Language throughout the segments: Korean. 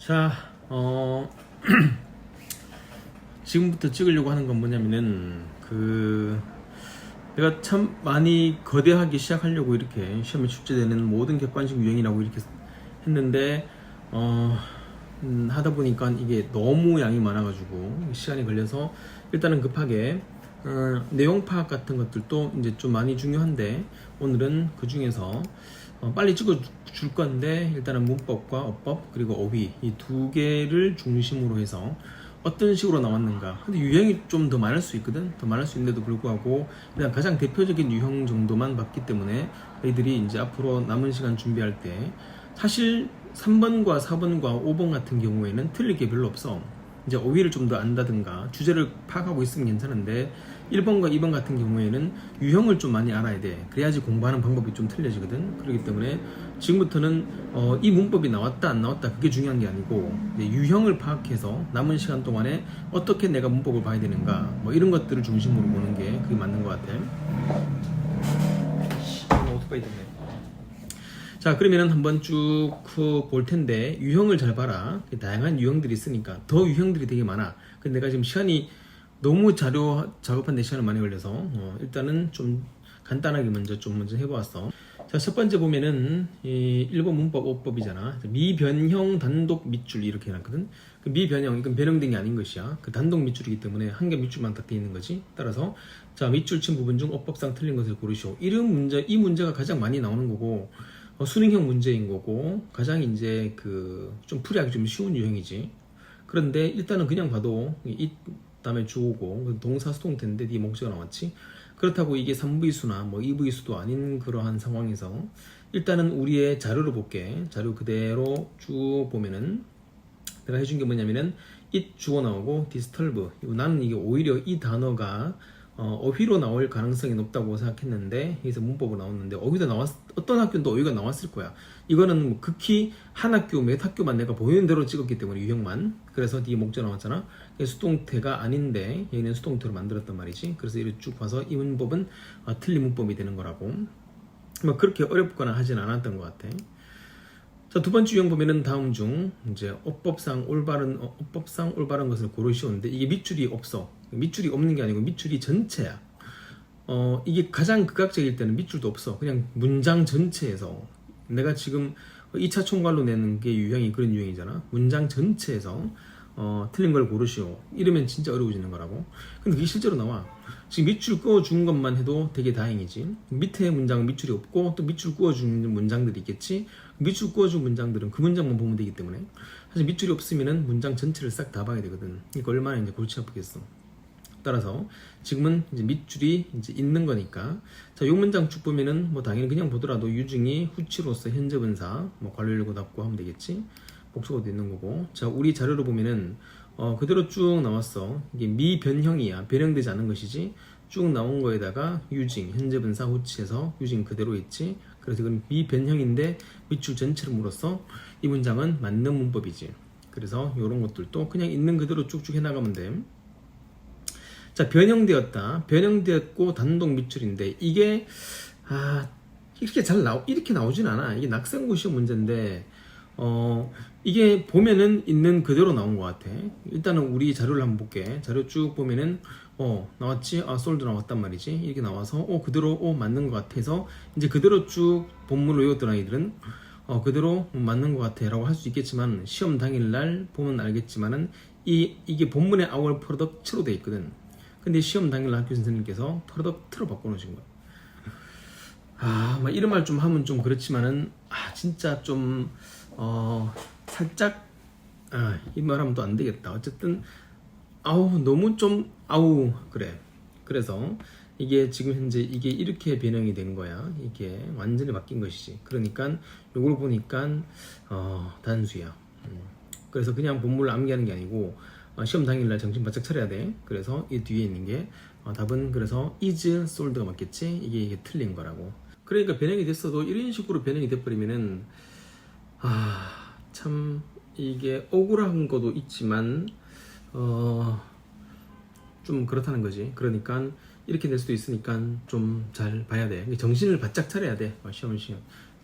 자, 지금부터 찍으려고 하는 건 뭐냐면은 내가 참 많이 거대하게 시작하려고 이렇게 시험에 출제되는 모든 객관식 유형이라고 이렇게 했는데 하다 보니까 이게 너무 양이 많아가지고 시간이 걸려서 일단은 급하게 내용 파악 같은 것들도 이제 좀 많이 중요한데 오늘은 그 중에서 빨리 찍어 줄 건데 일단은 문법과 어법 그리고 어휘 이 두 개를 중심으로 해서 어떤 식으로 나왔는가. 근데 유형이 좀 더 많을 수 있거든. 더 많을 수 있는데도 불구하고 그냥 가장 대표적인 유형 정도만 봤기 때문에 너희들이 이제 앞으로 남은 시간 준비할 때 사실 3번과 4번과 5번 같은 경우에는 틀릴 게 별로 없어. 이제 어휘를 좀 더 안다든가 주제를 파악하고 있으면 괜찮은데 1번과 2번 같은 경우에는 유형을 좀 많이 알아야 돼. 그래야지 공부하는 방법이 좀 틀려지거든. 그렇기 때문에 지금부터는 이 문법이 나왔다 안 나왔다 그게 중요한 게 아니고 유형을 파악해서 남은 시간 동안에 어떻게 내가 문법을 봐야 되는가 뭐 이런 것들을 중심으로 보는 게 그게 맞는 것 같아. 오토바이 됐네. 자, 그러면은 한번 쭉 볼 텐데 유형을 잘 봐라. 다양한 유형들이 있으니까 더 유형들이 되게 많아. 근데 내가 지금 시간이 너무 자료 작업하는데 시간이 많이 걸려서 일단은 좀 간단하게 먼저 해보았어. 자, 첫 번째 보면은 이 1번 문법 5법이잖아. 미변형 단독 밑줄 이렇게 해놨거든. 그 미변형 이건 변형된 게 아닌 것이야. 그 단독 밑줄이기 때문에 한 개 밑줄만 딱 돼 있는 거지. 따라서 자, 밑줄 친 부분 중 어법상 틀린 것을 고르시오. 이 문제가 가장 많이 나오는 거고 수능형 문제인 거고 가장 이제 좀 풀이하기 좀 쉬운 유형이지. 그런데 일단은 그냥 봐도 이 다음에 주어고 동사 수동태인데 네 목적어가 나왔지. 그렇다고 이게 3부의수나 뭐 2부의수도 아닌 그러한 상황에서 일단은 우리의 자료를 볼게. 자료 그대로 쭉 보면은 내가 해준 게 뭐냐면은 it 주어 나오고 disturb. 나는 이게 오히려 이 단어가 어휘로 나올 가능성이 높다고 생각했는데 여기서 문법으로 나왔는데 어떤 학교는 또 어휘가 나왔을 거야. 이거는 뭐 극히 한 학교 몇 학교만 내가 보이는 대로 찍었기 때문에 유형만. 그래서 뒤에 목적 나왔잖아. 수동태가 아닌데 여기는 수동태로 만들었단 말이지. 그래서 이렇게 쭉 봐서 이 문법은 틀린 문법이 되는 거라고. 뭐 그렇게 어렵거나 하진 않았던 것 같아. 자, 두 번째 유형 보면은 다음 중 이제 어법상 올바른 것을 고르시오인데 이게 밑줄이 없어. 밑줄이 없는 게 아니고 밑줄이 전체야. 이게 가장 극악적일 때는 밑줄도 없어. 그냥 문장 전체에서 내가 지금 2차 총괄로 내는 게 유형이 그런 유형이잖아. 문장 전체에서 틀린 걸 고르시오. 이러면 진짜 어려워지는 거라고. 근데 그게 실제로 나와. 지금 밑줄 그어준 것만 해도 되게 다행이지. 밑에 문장은 밑줄이 없고 또 밑줄 그어준 문장들이 있겠지. 밑줄 그어준 문장들은 그 문장만 보면 되기 때문에 사실 밑줄이 없으면은 문장 전체를 싹 다 봐야 되거든. 그러니까 얼마나 이제 골치 아프겠어. 따라서 지금은 이제 밑줄이 이제 있는 거니까 자, 요 문장 쭉 보면은 뭐 당연히 그냥 보더라도 유증이 후치로서 현재분사 뭐 관료일고 답고 하면 되겠지. 복수어도 있는 거고. 자, 우리 자료를 보면은 그대로 쭉 나왔어. 이게 미변형이야. 변형되지 않은 것이지. 쭉 나온 거에다가 유징 현재분사 후치해서 유징 그대로 있지. 그래서 이건 미변형인데 밑줄 전체를 물었어. 이 문장은 맞는 문법이지. 그래서 이런 것들도 그냥 있는 그대로 쭉쭉 해나가면 돼. 자, 변형되었고 단독 밑줄인데 이게 이렇게 나오진 않아. 이게 낙생고 시험 문제인데 이게 보면은 있는 그대로 나온 것 같아. 일단은 우리 자료를 한번 볼게. 자료 쭉 보면은 나왔지? 솔드 나왔단 말이지. 이렇게 나와서 그대로 맞는 것 같아서 이제 그대로 쭉 본문을 외웠던 아이들은 그대로 맞는 것 같아 라고 할 수 있겠지만 시험 당일날 보면 알겠지만은 이게 본문의 our product로 돼 있거든. 근데 시험 당일날 학교 선생님께서 product로 바꿔놓으신 거야. 막 이런 말 좀 하면 좀 그렇지만은 진짜 좀 살짝 이 말하면 또 안 되겠다. 어쨌든 너무 좀 그래. 그래서 이게 지금 현재 이게 이렇게 변형이 된 거야. 이게 완전히 바뀐 것이지. 그러니까 요걸 보니까 단수야. 그래서 그냥 본문을 암기하는 게 아니고 시험 당일날 정신 바짝 차려야 돼. 그래서 이 뒤에 있는 게 답은 그래서 is sold가 맞겠지. 이게 틀린 거라고. 그러니까 변형이 됐어도 이런 식으로 변형이 돼버리면은 참 이게 억울한 것도 있지만 좀 그렇다는 거지. 그러니까 이렇게 될 수도 있으니까 좀 잘 봐야 돼. 정신을 바짝 차려야 돼. 시험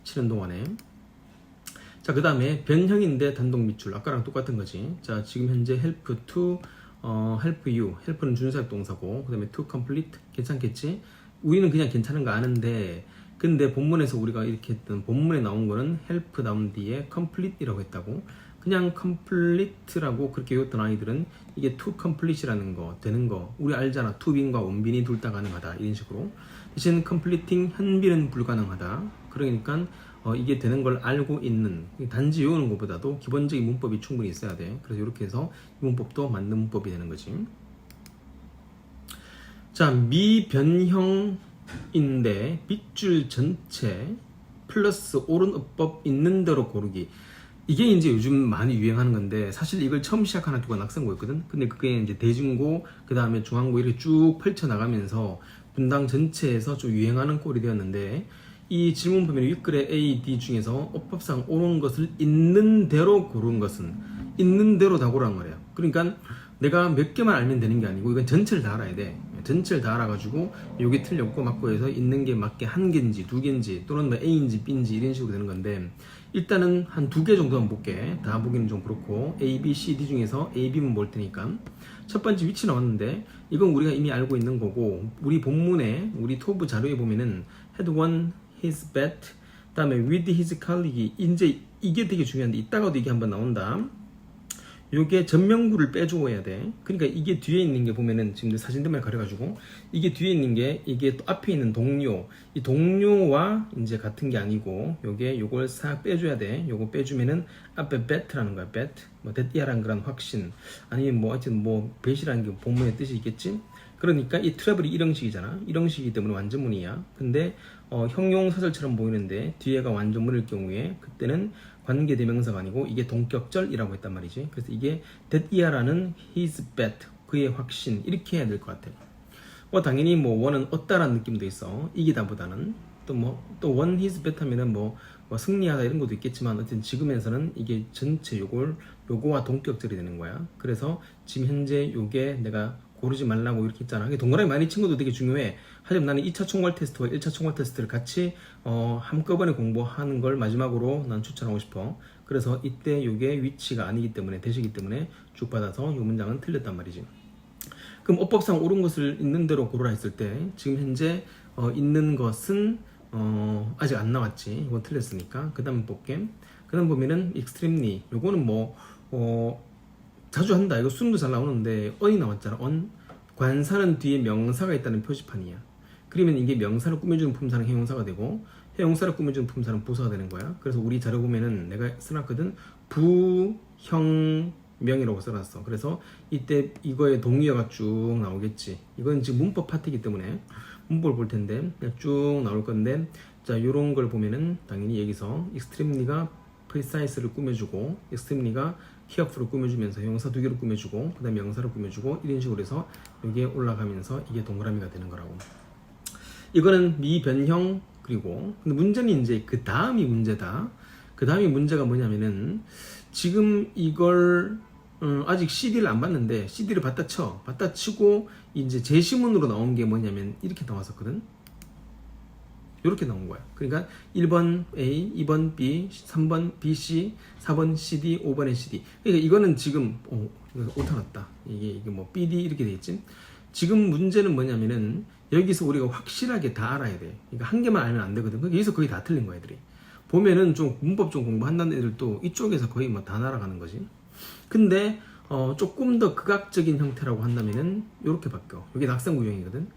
치는 동안에. 자, 그 다음에 변형인데 단독 밑줄. 아까랑 똑같은 거지. 자, 지금 현재 help to, help you. help는 준사역 동사고, 그 다음에 to complete. 괜찮겠지? 우리는 그냥 괜찮은 거 아는데, 근데 본문에서 우리가 이렇게 했던, 본문에 나온 거는 help 나온 뒤에 complete이라고 했다고. 그냥 complete라고 그렇게 외웠던 아이들은 이게 to complete이라는 거, 되는 거. 우리 알잖아. to being과 원빈이 둘 다 가능하다. 이런 식으로. 대신 completing, 현빈은 불가능하다. 그러니까 이게 되는 걸 알고 있는, 단지 외우는 것보다도 기본적인 문법이 충분히 있어야 돼. 그래서 이렇게 해서 이 문법도 맞는 문법이 되는 거지. 자, 미변형인데 밑줄 전체 플러스 오른어법 있는 대로 고르기. 이게 이제 요즘 많이 유행하는 건데, 사실 이걸 처음 시작하는 학교가 낙성고였거든. 근데 그게 이제 대중고, 그 다음에 중앙고 이렇게 쭉 펼쳐나가면서 분당 전체에서 좀 유행하는 꼴이 되었는데, 이 질문 보면 윗글의 A, D 중에서 어법상 옳은 것을 있는 대로 고른 것은 있는 대로 다 고르란 말이야. 그러니까 내가 몇 개만 알면 되는 게 아니고 이건 전체를 다 알아야 돼. 전체를 다 알아가지고 요게 틀렸고 맞고 해서 있는 게 맞게 한 개인지 두 개인지 또는 뭐 A인지 B인지 이런 식으로 되는 건데, 일단은 한 두 개 정도만 볼게. 다 보기는 좀 그렇고 A, B, C, D 중에서 A, B만 볼 테니까. 첫 번째 위치 나왔는데 이건 우리가 이미 알고 있는 거고, 우리 본문에 우리 토브 자료에 보면은 had won his bet, 그 다음에 with his colleague, 이제 이게 되게 중요한데 이따가도 이게 한번 나온다. 요게 전명구를 빼주고 해야 돼. 그러니까 이게 뒤에 있는 게 보면은 지금 사진들만 가려가지고 이게 뒤에 있는 게 이게 또 앞에 있는 동료, 이 동료와 이제 같은 게 아니고 요걸 싹 빼줘야 돼. 요거 빼주면은 앞에 bet라는 거야. bet, 뭐 that이라는 그런 확신, 아니면 뭐 하여튼 뭐 bet이라는 게 본문의 뜻이 있겠지. 그러니까 이 트러블이 일형식이잖아. 일형식이기 때문에 완전문이야. 근데 형용사절처럼 보이는데 뒤에가 완전문일 경우에 그때는 관계대명사가 아니고 이게 동격절이라고 했단 말이지. 그래서 이게 that이라는 his bet, 그의 확신, 이렇게 해야 될 것 같아. 당연히 뭐 원은 얻다라는 느낌도 있어. 이기다보다는. 또 won his bet 하면은 뭐 승리하다 이런 것도 있겠지만, 어쨌든 지금에서는 이게 전체 요거와 동격절이 되는 거야. 그래서 지금 현재 요게 내가 고르지 말라고 이렇게 했잖아. 동그라미 많이 친 것도 되게 중요해. 하지만 나는 2차 총괄 테스트와 1차 총괄 테스트를 같이 한꺼번에 공부하는 걸 마지막으로 난 추천하고 싶어. 그래서 이때 요게 위치가 아니기 때문에, 대시기 때문에 쭉 받아서 요 문장은 틀렸단 말이지. 그럼 어법상 옳은 것을 있는 대로 고르라 했을 때 지금 현재 있는 것은 아직 안 나왔지. 이건 틀렸으니까. 그 다음 볼게. 그 다음 보면은 extremely, 요거는 뭐 자주 한다. 이거 수능도 잘 나오는데 on이 나왔잖아. on. 관사는 뒤에 명사가 있다는 표시판이야. 그러면 이게 명사를 꾸며주는 품사는 형용사가 되고, 형용사를 꾸며주는 품사는 부사가 되는 거야. 그래서 우리 자료 보면은 내가 써놨거든. 부형명이라고 써놨어. 그래서 이때 이거의 동의어가 쭉 나오겠지. 이건 지금 문법 파트이기 때문에 문법을 볼 텐데 쭉 나올 건데, 자, 요런 걸 보면은 당연히 여기서 extremely가 precise를 꾸며주고, extremely가 careful을 꾸며주면서 형용사 두 개를 꾸며주고, 그 다음에 명사를 꾸며주고, 이런 식으로 해서 이게 올라가면서 이게 동그라미가 되는 거라고. 이거는 미변형. 그리고 근데 문제는 이제 그 다음이 문제다. 그 다음이 문제가 뭐냐면은 지금 이걸 아직 CD를 안 봤는데 CD를 받다 치고 이제 제시문으로 나온 게 뭐냐면 이렇게 나왔었거든. 이렇게 나온 거야. 그러니까 1번 A, 2번 B, 3번 B, C, 4번 CD, 5번에 CD. 그러니까 이거는 지금 이거 오타 났다. 이게 뭐 BD 이렇게 돼 있지. 지금 문제는 뭐냐면은 여기서 우리가 확실하게 다 알아야 돼. 그러니까 한 개만 알면 안 되거든. 그러니까 여기서 거의 다 틀린 거야, 애들이. 보면은 좀 문법 좀 공부한다는 애들도 이쪽에서 거의 뭐 다 날아가는 거지. 근데 조금 더 극악적인 형태라고 한다면은 이렇게 바뀌어. 이게 낙상 유형이거든.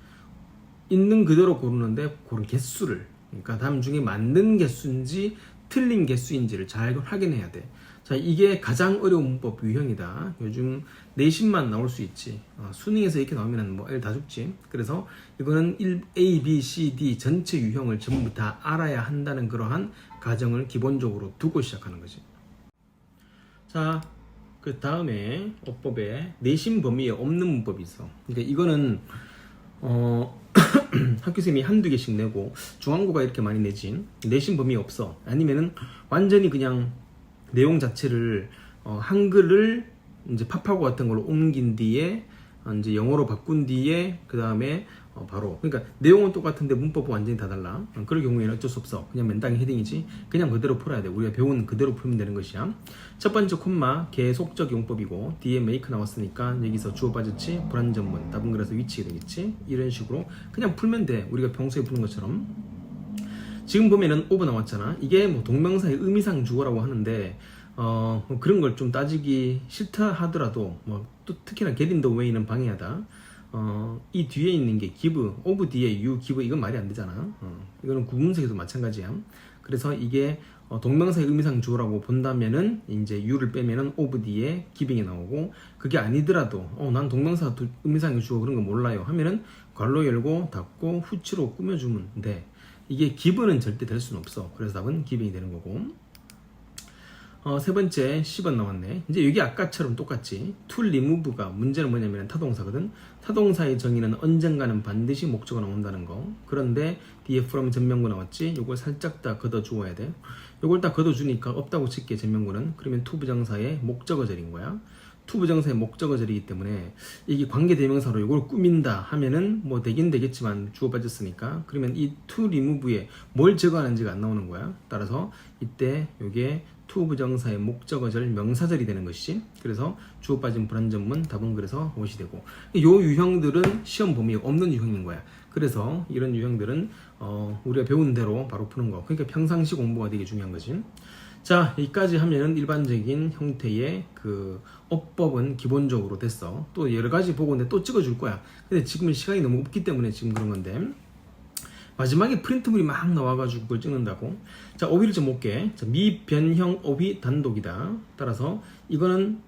있는 그대로 고르는데 고른 개수를, 그러니까 다음 중에 맞는 개수인지 틀린 개수인지를 잘 확인해야 돼. 자, 이게 가장 어려운 문법 유형이다. 요즘 내신만 나올 수 있지. 수능에서 이렇게 나오면 뭐 L 다 죽지. 그래서 이거는 A, B, C, D 전체 유형을 전부 다 알아야 한다는 그러한 가정을 기본적으로 두고 시작하는 거지. 자, 그 다음에 어법에 내신 범위에 없는 문법이 있어. 그러니까 이거는 학교생이 한두 개씩 내고 중앙고가 이렇게 많이 내지 내신 범위 없어. 아니면은 완전히 그냥 내용 자체를 한글을 이제 파파고 같은 걸로 옮긴 뒤에 이제 영어로 바꾼 뒤에 그 다음에 바로. 그러니까 내용은 똑같은데 문법은 완전히 다 달라. 그럴 경우에는 어쩔 수 없어. 그냥 맨땅에 헤딩이지. 그냥 그대로 풀어야 돼. 우리가 배운 그대로 풀면 되는 것이야. 첫 번째 콤마 계속적 용법이고 뒤에 make 나왔으니까 여기서 주어 빠졌지. 불완전문. 답은 그래서 위치가 되겠지. 이런 식으로 그냥 풀면 돼. 우리가 평소에 푸는 것처럼. 지금 보면은 over 나왔잖아. 이게 뭐 동명사의 의미상 주어라고 하는데 뭐 그런 걸 좀 따지기 싫다 하더라도 뭐 또 특히나 get in the way는 방해하다. 이 뒤에 있는 게 give, of 뒤에 you, give 이건 말이 안 되잖아. 이거는 구문석에도 마찬가지야. 그래서 이게 동명사의 의미상 주어라고 본다면은 이제 you를 빼면은 of 뒤에 giving이 나오고 그게 아니더라도 난 동명사 의미상의 주어 그런 거 몰라요 하면은 괄호 열고 닫고 후치로 꾸며주면 돼. 이게 give는 절대 될 수는 없어. 그래서 답은 giving이 되는 거고. 세 번째 10번 나왔네. 이제 여기 아까처럼 똑같지. to remove가 문제는 뭐냐면 타동사거든. 타동사의 정의는 언젠가는 반드시 목적어 나온다는 거. 그런데 뒤에 from 전명구 나왔지. 요걸 살짝 다 걷어주어야 돼. 요걸 다 걷어주니까 없다고 칠게 전명구는. 그러면 to 부정사의 목적어절인 거야. to 부정사의 목적어절이기 때문에 이게 관계대명사로 요걸 꾸민다 하면은 뭐 되긴 되겠지만 주어 빠졌으니까 그러면 이 to remove에 뭘 제거하는지가 안 나오는 거야. 따라서 이때 요게 to 부정사의 목적어절 명사절이 되는 것이지. 그래서 주어 빠진 불완전문 답은 그래서 옷이 되고 요 유형들은 시험 범위에 없는 유형인 거야. 그래서 이런 유형들은 우리가 배운 대로 바로 푸는 거. 그러니까 평상시 공부가 되게 중요한 거지. 자, 여기까지 하면은 일반적인 형태의 그 어법은 기본적으로 됐어. 또 여러 가지 보고 근데 또 찍어줄 거야. 근데 지금은 시간이 너무 없기 때문에 지금 그런 건데. 마지막에 프린트물이 막 나와가지고 그걸 찍는다고. 자, 어휘를 좀 볼게. 자, 미변형 어휘 단독이다. 따라서 이거는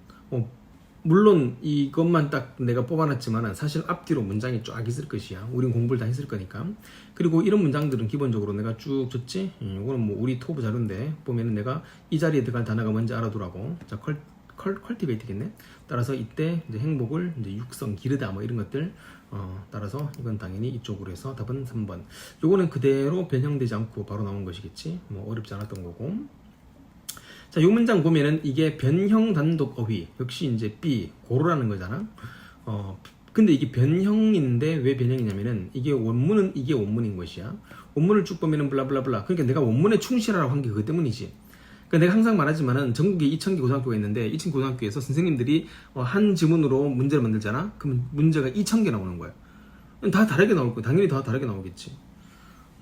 물론 이것만 딱 내가 뽑아놨지만 사실 앞뒤로 문장이 쫙 있을 것이야. 우린 공부를 다 했을 거니까. 그리고 이런 문장들은 기본적으로 내가 쭉 줬지. 이거는 뭐 우리 토브 자료인데 보면은 내가 이 자리에 들어갈 단어가 뭔지 알아두라고. 자, 컬티베이트겠네. 따라서 이때 이제 행복을 이제 육성, 기르다 뭐 이런 것들. 따라서 이건 당연히 이쪽으로 해서 답은 3번. 요거는 그대로 변형되지 않고 바로 나온 것이겠지. 뭐 어렵지 않았던 거고. 자, 요 문장 보면은 이게 변형 단독 어휘. 역시 이제 B, 고르라는 거잖아. 근데 이게 변형인데 왜 변형이냐면은 이게 원문은 이게 원문인 것이야. 원문을 쭉 보면은 블라블라블라. 그러니까 내가 원문에 충실하라고 한 게 그것 때문이지. 그러니까 내가 항상 말하지만은 전국에 2,000개 고등학교가 있는데 2,000개 고등학교에서 선생님들이 한 지문으로 문제를 만들잖아. 그럼 문제가 2,000개 나오는 거야. 다 다르게 나올 거야. 당연히 다 다르게 나오겠지.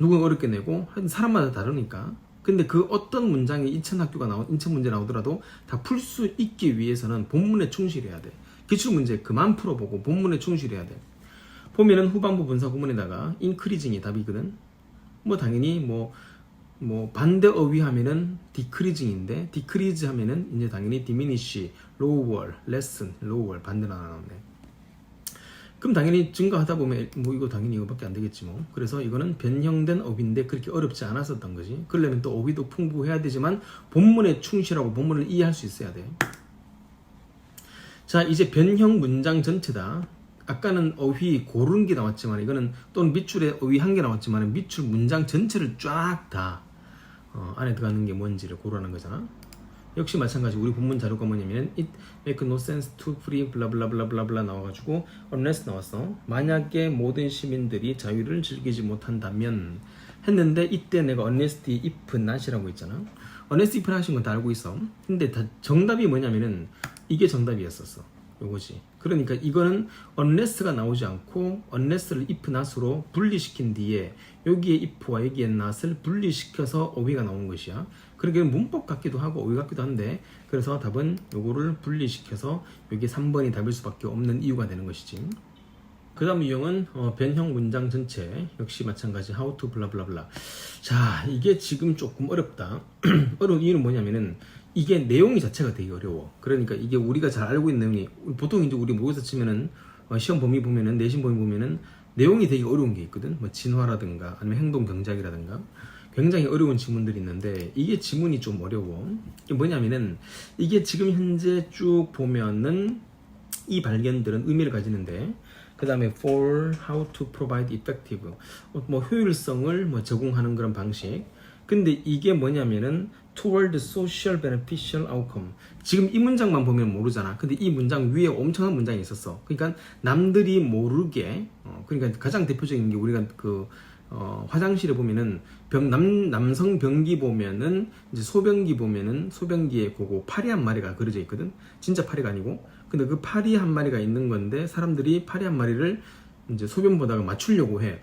누가 어렵게 내고 하여튼 사람마다 다르니까. 근데 그 어떤 문장이 2,000 문제 나오더라도 다 풀 수 있기 위해서는 본문에 충실해야 돼. 기출문제 그만 풀어보고 본문에 충실해야 돼. 보면은 후반부 분사 구문에다가 increasing이 답이거든. 뭐 당연히 뭐 반대 어휘 하면은 decreasing인데 decrease 하면은 이제 당연히 diminish, lower, lessen, lower 반대로 나오네. 그럼 당연히 증가하다 보면 뭐 이거 당연히 이거밖에 안 되겠지 뭐. 그래서 이거는 변형된 어휘인데 그렇게 어렵지 않았었던 거지. 그러려면 또 어휘도 풍부해야 되지만 본문에 충실하고 본문을 이해할 수 있어야 돼. 자, 이제 변형 문장 전체다. 아까는 어휘 고르는 게 나왔지만 이거는 또는 밑줄에 어휘 한 개 나왔지만 밑줄 문장 전체를 쫙 다 안에 들어가는 게 뭔지를 고르라는 거잖아. 역시 마찬가지 우리 본문 자료가 뭐냐면 it make no sense to free 블라블라블라블라 나와가지고 unless 나왔어. 만약에 모든 시민들이 자유를 즐기지 못한다면 했는데 이때 내가 unless if not이라고 있잖아. unless if not인 건 다 알고 있어. 근데 다 정답이 뭐냐면은 이게 정답이었었어. 요거지. 그러니까 이거는 unless가 나오지 않고 unless를 if not으로 분리시킨 뒤에 여기에 if와 여기에 not을 분리시켜서 어휘가 나온 것이야. 그러니까 문법 같기도 하고 어휘 같기도 한데 그래서 답은 요거를 분리시켜서 여기 3번이 답일 수밖에 없는 이유가 되는 것이지. 그 다음 유형은 변형 문장 전체 역시 마찬가지 how to 블라블라블라. 자, 이게 지금 조금 어렵다. 어려운 이유는 뭐냐면은 이게 내용이 자체가 되게 어려워. 그러니까 이게 우리가 잘 알고 있는 내용이 보통 이제 우리 모의고사 치면은 시험 범위 보면은 내신 범위 보면은 내용이 되게 어려운 게 있거든. 뭐 진화라든가 아니면 행동 경작이라든가 굉장히 어려운 지문들이 있는데 이게 지문이 좀 어려워. 이게 뭐냐면은 이게 지금 현재 쭉 보면은 이 발견들은 의미를 가지는데 그 다음에 for how to provide effective 뭐 효율성을 뭐 제공하는 그런 방식. 근데 이게 뭐냐면은 toward social beneficial outcome. 지금 이 문장만 보면 모르잖아. 근데 이 문장 위에 엄청난 문장이 있었어. 그러니까 남들이 모르게, 그러니까 가장 대표적인 게 우리가 화장실에 보면은 남성 변기 보면은 이제 소변기 보면은 소변기에 그거 파리 한 마리가 그려져 있거든. 진짜 파리가 아니고. 근데 그 파리 한 마리가 있는 건데 사람들이 파리 한 마리를 이제 소변 보다가 맞추려고 해.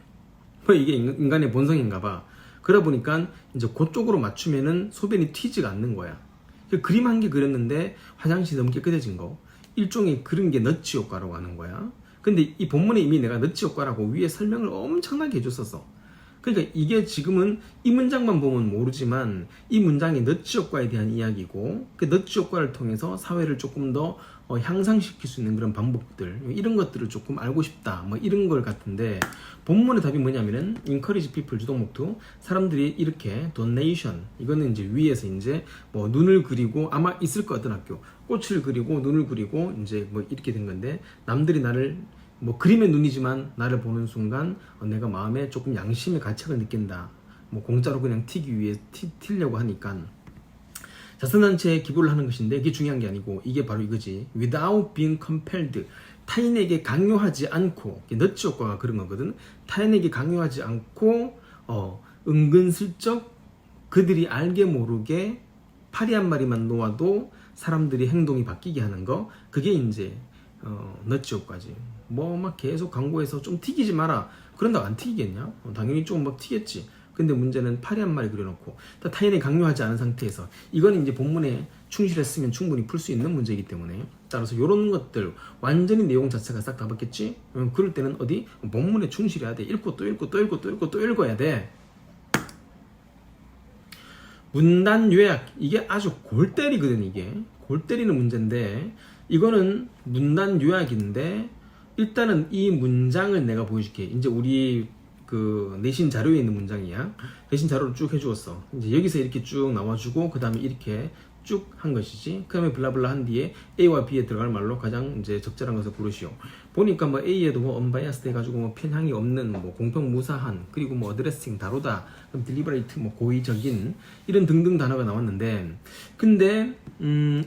이게 인간의 본성인가 봐. 그러다 보니까 이제 그쪽으로 맞추면은 소변이 튀지가 않는 거야. 그림 한 개 그렸는데 화장실이 너무 깨끗해진 거. 일종의 그런 게 너치 효과라고 하는 거야. 근데 이 본문에 이미 내가 너치 효과라고 위에 설명을 엄청나게 해줬었어. 그러니까 이게 지금은 이 문장만 보면 모르지만 이 문장이 너치 효과에 대한 이야기고 그 너치 효과를 통해서 사회를 조금 더 향상시킬 수 있는 그런 방법들 이런 것들을 조금 알고 싶다 뭐 이런 걸 같은데 본문의 답이 뭐냐면은 encourage people 주동목투 사람들이 이렇게 donation 이거는 이제 위에서 이제 뭐 눈을 그리고 아마 있을 것 같은 학교 꽃을 그리고 눈을 그리고 이제 뭐 이렇게 된 건데 남들이 나를 뭐 그림의 눈이지만 나를 보는 순간 내가 마음에 조금 양심의 가책을 느낀다. 뭐 공짜로 그냥 튀기 위해 튀려고 하니까 자선단체에 기부를 하는 것인데 이게 중요한 게 아니고 이게 바로 이거지. Without being compelled 타인에게 강요하지 않고 너치 효과가 그런 거거든. 타인에게 강요하지 않고 은근슬쩍 그들이 알게 모르게 파리 한 마리만 놓아도 사람들이 행동이 바뀌게 하는 거 그게 이제 너치 효과지. 뭐 막 계속 광고에서 좀 튀기지 마라. 그런다고 안 튀기겠냐? 당연히 좀 막 튀겠지. 근데 문제는 파리 한 마리 그려놓고 타인에 강요하지 않은 상태에서 이거는 이제 본문에 충실했으면 충분히 풀 수 있는 문제이기 때문에 따라서 이런 것들 완전히 내용 자체가 싹 다 바뀌었지? 그럴 때는 어디? 본문에 충실해야 돼. 읽고 또 읽고 또 읽고 또 읽고 또 읽어야 돼. 문단 요약 이게 아주 골 때리거든. 이게 골 때리는 문제인데 이거는 문단 요약인데 일단은 이 문장을 내가 보여줄게. 이제 우리 그 내신 자료에 있는 문장이야. 내신 자료를 쭉 해주었어. 이제 여기서 이렇게 쭉 나와주고 그 다음에 이렇게 쭉 한 것이지. 그 다음에 블라블라 한 뒤에 A와 B에 들어갈 말로 가장 이제 적절한 것을 고르시오. 보니까 뭐 A에도 뭐 unbiased 해가지고 뭐 편향이 없는 뭐 공평무사한 그리고 뭐 addressing 다루다 그럼 deliberate 뭐 고의적인 이런 등등 단어가 나왔는데 근데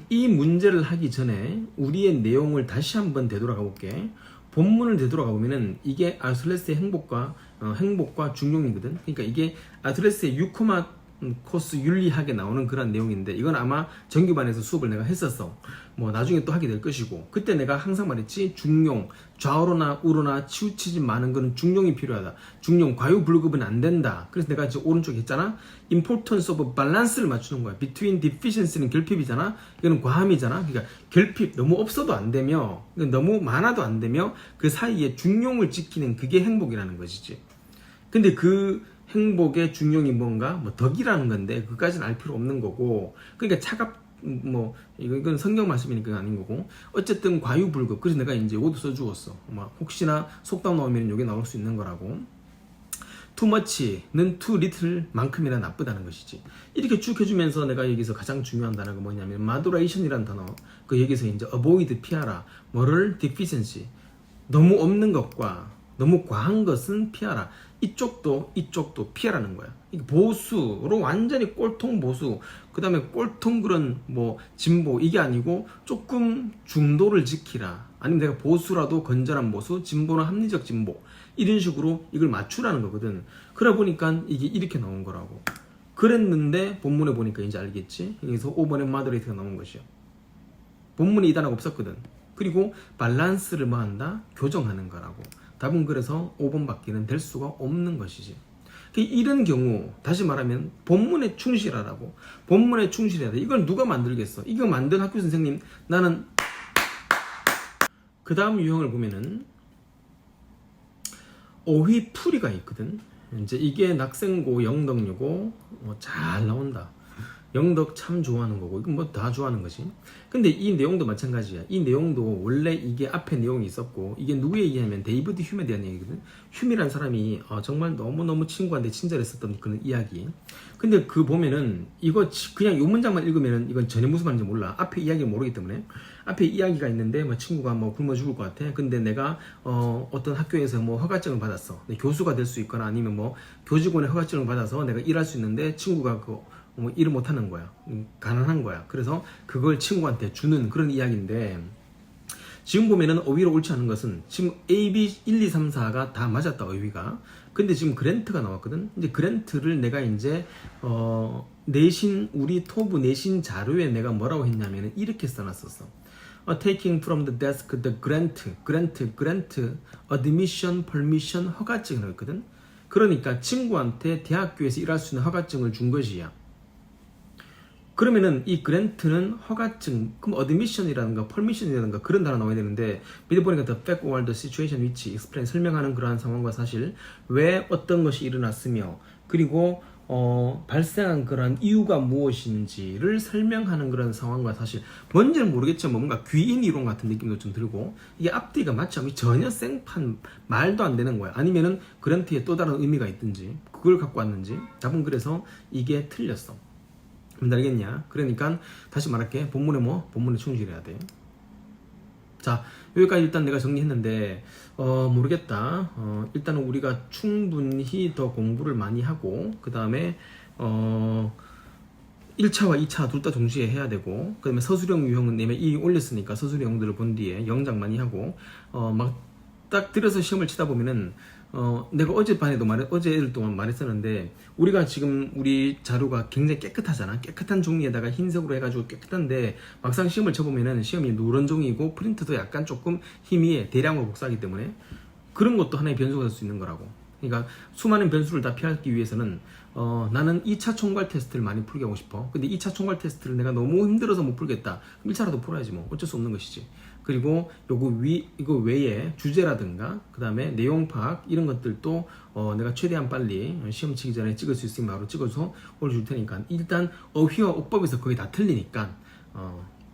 이 문제를 하기 전에 우리의 내용을 다시 한번 되돌아가 볼게. 본문을 되돌아가 보면은 이게 아슬레스의 행복과 중용이거든. 그러니까 이게 아슬레스의 6코마 코스 윤리학에 나오는 그런 내용인데 이건 아마 정규반에서 수업을 내가 했었어. 뭐 나중에 또 하게 될 것이고 그때 내가 항상 말했지 중용 좌우로나 우로나 치우치지 많은 거는 중용이 필요하다. 중용 과유불급은 안 된다. 그래서 내가 지금 오른쪽에 했잖아. importance of balance를 맞추는 거야. between deficiency는 결핍이잖아. 이거는 과함이잖아. 그러니까 결핍 너무 없어도 안 되며 너무 많아도 안 되며 그 사이에 중용을 지키는 그게 행복이라는 것이지. 근데 그 행복의 중용이 뭔가 뭐 덕이라는 건데 그까지는 알 필요 없는 거고 그러니까 뭐 이건 성경 말씀이니까 아닌 거고 어쨌든 과유불급 그래서 내가 이제 이것도 써주었어. 막 혹시나 속담 나오면 이게 나올 수 있는 거라고. too much는 too little 만큼이나 나쁘다는 것이지. 이렇게 쭉 해주면서 내가 여기서 가장 중요한 단어가 뭐냐면 moderation이라는 단어. 그 여기서 이제 avoid 피하라. 뭐를 deficiency 너무 없는 것과 너무 과한 것은 피하라. 이쪽도 피하라는 거야. 보수로 완전히 꼴통 보수, 그 다음에 꼴통 그런 뭐 진보 이게 아니고 조금 중도를 지키라. 아니면 내가 보수라도 건전한 보수, 진보는 합리적 진보 이런 식으로 이걸 맞추라는 거거든. 그러다 보니까 이게 이렇게 나온 거라고. 그랬는데 본문에 보니까 이제 알겠지. 여기서 5번에 마더레이트가 나온 것이요. 본문에 이 단어가 없었거든. 그리고 밸런스를 뭐 한다? 교정하는 거라고. 답은 그래서 5번밖에는 될 수가 없는 것이지. 이런 경우 다시 말하면 본문에 충실하라고. 본문에 충실해야 돼. 이걸 누가 만들겠어? 이거 만든 학교 선생님 나는. 그 다음 유형을 보면은 어휘풀이가 있거든. 이제 이게 낙생고 영덕여고 잘 나온다. 영덕 참 좋아하는 거고 이건 뭐 다 좋아하는 거지. 근데 이 내용도 마찬가지야. 이 내용도 원래 이게 앞에 내용이 있었고 이게 누구 얘기냐면 데이비드 휴메에 대한 얘기거든. 휴메라는 사람이 정말 너무너무 친구한테 친절했었던 그런 이야기. 근데 그 보면은 이거 그냥 요 문장만 읽으면은 이건 전혀 무슨 말인지 몰라. 앞에 이야기 모르기 때문에. 앞에 이야기가 있는데 뭐 친구가 뭐 굶어 죽을 것 같아. 근데 내가 어떤 학교에서 뭐 허가증을 받았어. 교수가 될 수 있거나 아니면 뭐 교직원의 허가증을 받아서 내가 일할 수 있는데 친구가 뭐 일을 못하는 거야. 가난한 거야. 그래서 그걸 친구한테 주는 그런 이야기인데, 지금 보면은 어휘로 옳지 않은 것은 지금 A, B, 1, 2, 3, 4가 다 맞았다, 어휘가. 근데 지금 그랜트가 나왔거든. 이제 그랜트를 내가 이제 내신, 우리 토부 내신 자료에 내가 뭐라고 했냐면은 이렇게 써놨었어. Taking from the desk the grant, admission, permission, 허가증을 했거든. 그러니까 친구한테 대학교에서 일할 수 있는 허가증을 준 것이야. 그러면은 이 그랜트는 허가증, 그럼 admission이라든가 permission이라든가 그런 단어 나와야 되는데, 밑에 보니까 the fact or the situation which explain, 설명하는 그러한 상황과 사실, 왜 어떤 것이 일어났으며, 그리고 발생한 그런 이유가 무엇인지를 설명하는 그런 상황과 사실. 뭔지는 모르겠지만 뭔가 귀인 이론 같은 느낌도 좀 들고, 이게 앞뒤가 맞지 않으면 전혀 생판 말도 안 되는 거야. 아니면은 그랜트에 또 다른 의미가 있든지 그걸 갖고 왔는지. 답은 그래서 이게 틀렸어. 알겠냐? 그러니까 다시 말할게. 본문에 본문에 충실해야 돼. 자, 여기까지 일단 내가 정리했는데 모르겠다. 일단은 우리가 충분히 더 공부를 많이 하고, 그 다음에 1차와 2차 둘 다 동시에 해야 되고, 그 다음에 서술형 유형은 내가 이 올렸으니까 서술형들을 본 뒤에 영작 많이 하고, 막 딱 들어서 시험을 치다 보면은 내가 어젯밤에도 어제일 동안 말했었는데, 우리가 지금 우리 자료가 굉장히 깨끗하잖아. 깨끗한 종이에다가 흰색으로 해가지고 깨끗한데, 막상 시험을 쳐보면은 시험이 누런 종이고 프린트도 약간 조금 희미해. 대량으로 복사하기 때문에 그런 것도 하나의 변수가 될 수 있는 거라고. 그러니까 수많은 변수를 다 피하기 위해서는 나는 2차 총괄 테스트를 많이 풀게 하고 싶어. 근데 2차 총괄 테스트를 내가 너무 힘들어서 못 풀겠다. 그럼 1차라도 풀어야지 뭐. 어쩔 수 없는 것이지. 그리고 이거 외에 주제라든가 그 다음에 내용 파악 이런 것들도 내가 최대한 빨리 시험 치기 전에 찍을 수 있으면 바로 찍어서 올려줄 테니까, 일단 어휘와 어법에서 거의 다 틀리니까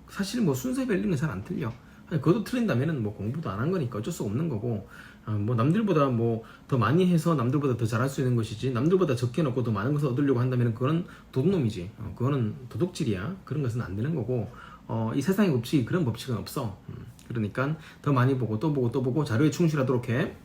사실 뭐 순서별 이런 건 잘 안 틀려. 그것도 틀린다면은 뭐 공부도 안 한 거니까 어쩔 수 없는 거고, 뭐 남들보다 뭐 더 많이 해서 남들보다 더 잘할 수 있는 것이지, 남들보다 적게 넣고 더 많은 것을 얻으려고 한다면 그거는 도둑놈이지. 그거는 도둑질이야. 그런 것은 안 되는 거고, 이 세상의 법칙이 그런 법칙은 없어. 그러니까 더 많이 보고 또 보고 또 보고 자료에 충실하도록 해.